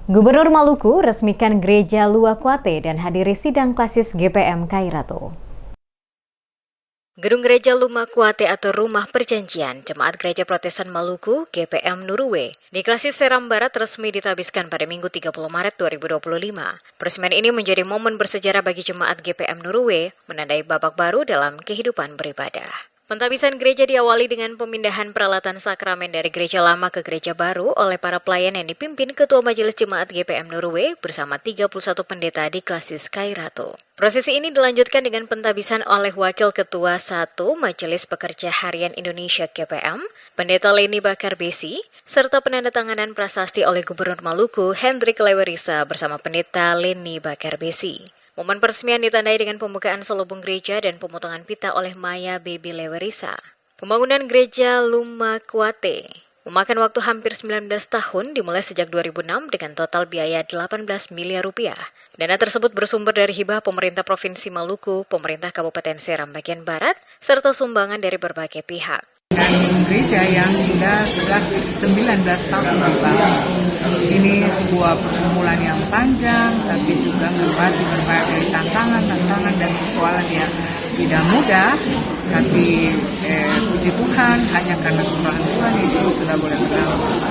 Gubernur Maluku resmikan Gereja Luakuate dan hadiri sidang klasis GPM Kairato. Gedung Gereja Lumakuate atau Rumah Perjanjian Jemaat Gereja Protestan Maluku (GPM Nuruwe) di Klasis Seram Barat resmi ditabiskan pada Minggu 30 Maret 2025. Peresmian ini menjadi momen bersejarah bagi jemaat GPM Nuruwe, menandai babak baru dalam kehidupan beribadah. Pentabisan gereja diawali dengan pemindahan peralatan sakramen dari gereja lama ke gereja baru oleh para pelayan yang dipimpin Ketua Majelis Jemaat GPM Nuruwe bersama 31 pendeta di Klasis Kairato. Prosesi ini dilanjutkan dengan pentabisan oleh Wakil Ketua 1 Majelis Pekerja Harian Indonesia GPM, Pendeta Leni Bakar Besi, serta penandatanganan prasasti oleh Gubernur Maluku Hendrik Lewerisa bersama Pendeta Leni Bakar Besi. Momen peresmian ditandai dengan pembukaan selubung gereja dan pemotongan pita oleh Maya Baby Lewerisa. Pembangunan Gereja Lumakuate memakan waktu hampir 19 tahun dimulai sejak 2006 dengan total biaya 18 miliar rupiah. Dana tersebut bersumber dari hibah pemerintah Provinsi Maluku, pemerintah Kabupaten Seram bagian Barat, serta sumbangan dari berbagai pihak. Dan gereja yang sudah 19 tahun dibangun. Ini sebuah pergumulan yang panjang, tapi juga melewati berbagai tantangan dan persoalan yang tidak mudah. Tapi puji Tuhan, hanya karena Tuhan itu sudah boleh berlangsung.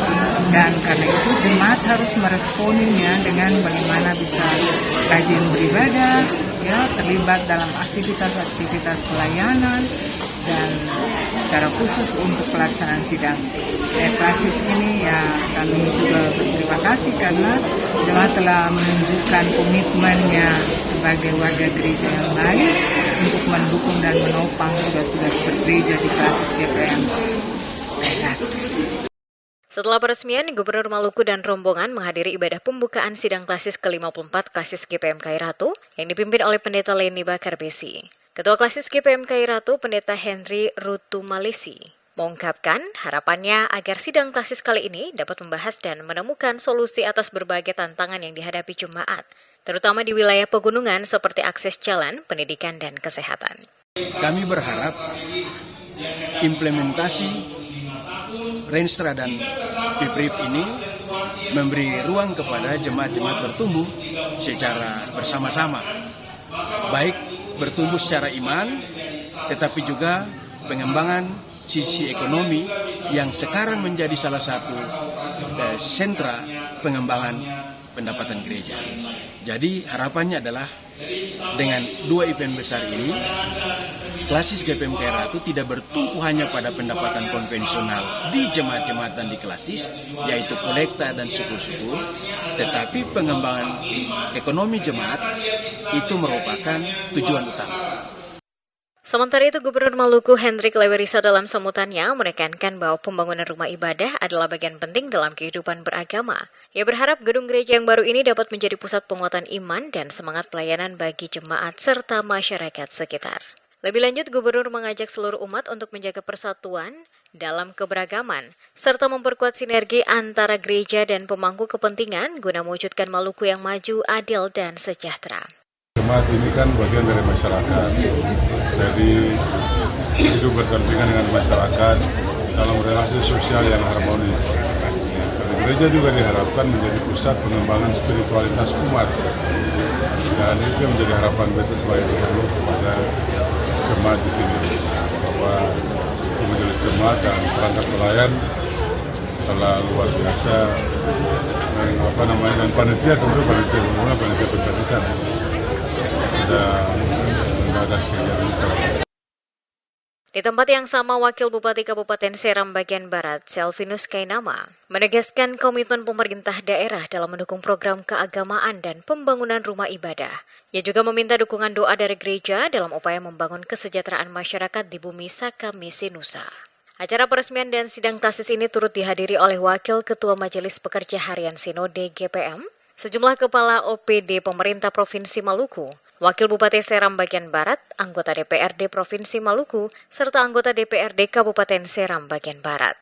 Dan karena itu jemaat harus meresponinya dengan bagaimana bisa rajin beribadah, ya, terlibat dalam aktivitas pelayanan, dan secara khusus untuk pelaksanaan sidang klasis ini ya kami juga berterima kasih karena jemaat telah menunjukkan komitmennya sebagai warga gereja yang baik untuk mendukung dan menopang tugas-tugas bergereja di klasis GPM. Setelah peresmian, Gubernur Maluku dan rombongan menghadiri ibadah pembukaan sidang klasis ke-54 klasis GPM Kairato yang dipimpin oleh Pendeta Leni Bakar Besi. Ketua Klasis GPM Kairato, Pendeta Henry Rutumalesi, mengungkapkan harapannya agar sidang klasis kali ini dapat membahas dan menemukan solusi atas berbagai tantangan yang dihadapi jemaat, terutama di wilayah pegunungan seperti akses jalan, pendidikan, dan kesehatan. Kami berharap implementasi Renstra dan PIPRIP ini memberi ruang kepada jemaat-jemaat bertumbuh secara bersama-sama, baik bertumbuh secara iman, tetapi juga pengembangan sisi ekonomi yang sekarang menjadi salah satu sentra pengembangan pendapatan gereja. Jadi harapannya adalah dengan dua event besar ini, klasis GPM Kairato tidak bertumpu hanya pada pendapatan konvensional di jemaat-jemaat dan di klasis, yaitu kolekta dan syukur-syukur, tetapi pengembangan ekonomi jemaat itu merupakan tujuan utama. Sementara itu, Gubernur Maluku Hendrik Lewerisa dalam sambutannya menekankan bahwa pembangunan rumah ibadah adalah bagian penting dalam kehidupan beragama. Ia berharap gedung gereja yang baru ini dapat menjadi pusat penguatan iman dan semangat pelayanan bagi jemaat serta masyarakat sekitar. Lebih lanjut, Gubernur mengajak seluruh umat untuk menjaga persatuan dalam keberagaman, serta memperkuat sinergi antara gereja dan pemangku kepentingan guna mewujudkan Maluku yang maju, adil, dan sejahtera. Jemaat ini kan bagian dari masyarakat, jadi hidup berdampingan dengan masyarakat dalam relasi sosial yang harmonis. Dan gereja juga diharapkan menjadi pusat pengembangan spiritualitas umat. Dan itu yang menjadi harapan beta sebagai gubernur kepada jemaat di sini, bahwa majelis jemaat dan perangkat pelayan telah luar biasa, dan panitia tentu panitia pentabisan sudah menggagas kegiatan besar. Di tempat yang sama, Wakil Bupati Kabupaten Seram bagian Barat, Selvinus Kainama, menegaskan komitmen pemerintah daerah dalam mendukung program keagamaan dan pembangunan rumah ibadah. Ia juga meminta dukungan doa dari gereja dalam upaya membangun kesejahteraan masyarakat di bumi Saka Misi Nusa. Acara peresmian dan sidang klasis ini turut dihadiri oleh Wakil Ketua Majelis Pekerja Harian Sinode GPM, sejumlah kepala OPD pemerintah Provinsi Maluku, Wakil Bupati Seram bagian Barat, anggota DPRD Provinsi Maluku, serta anggota DPRD Kabupaten Seram bagian Barat.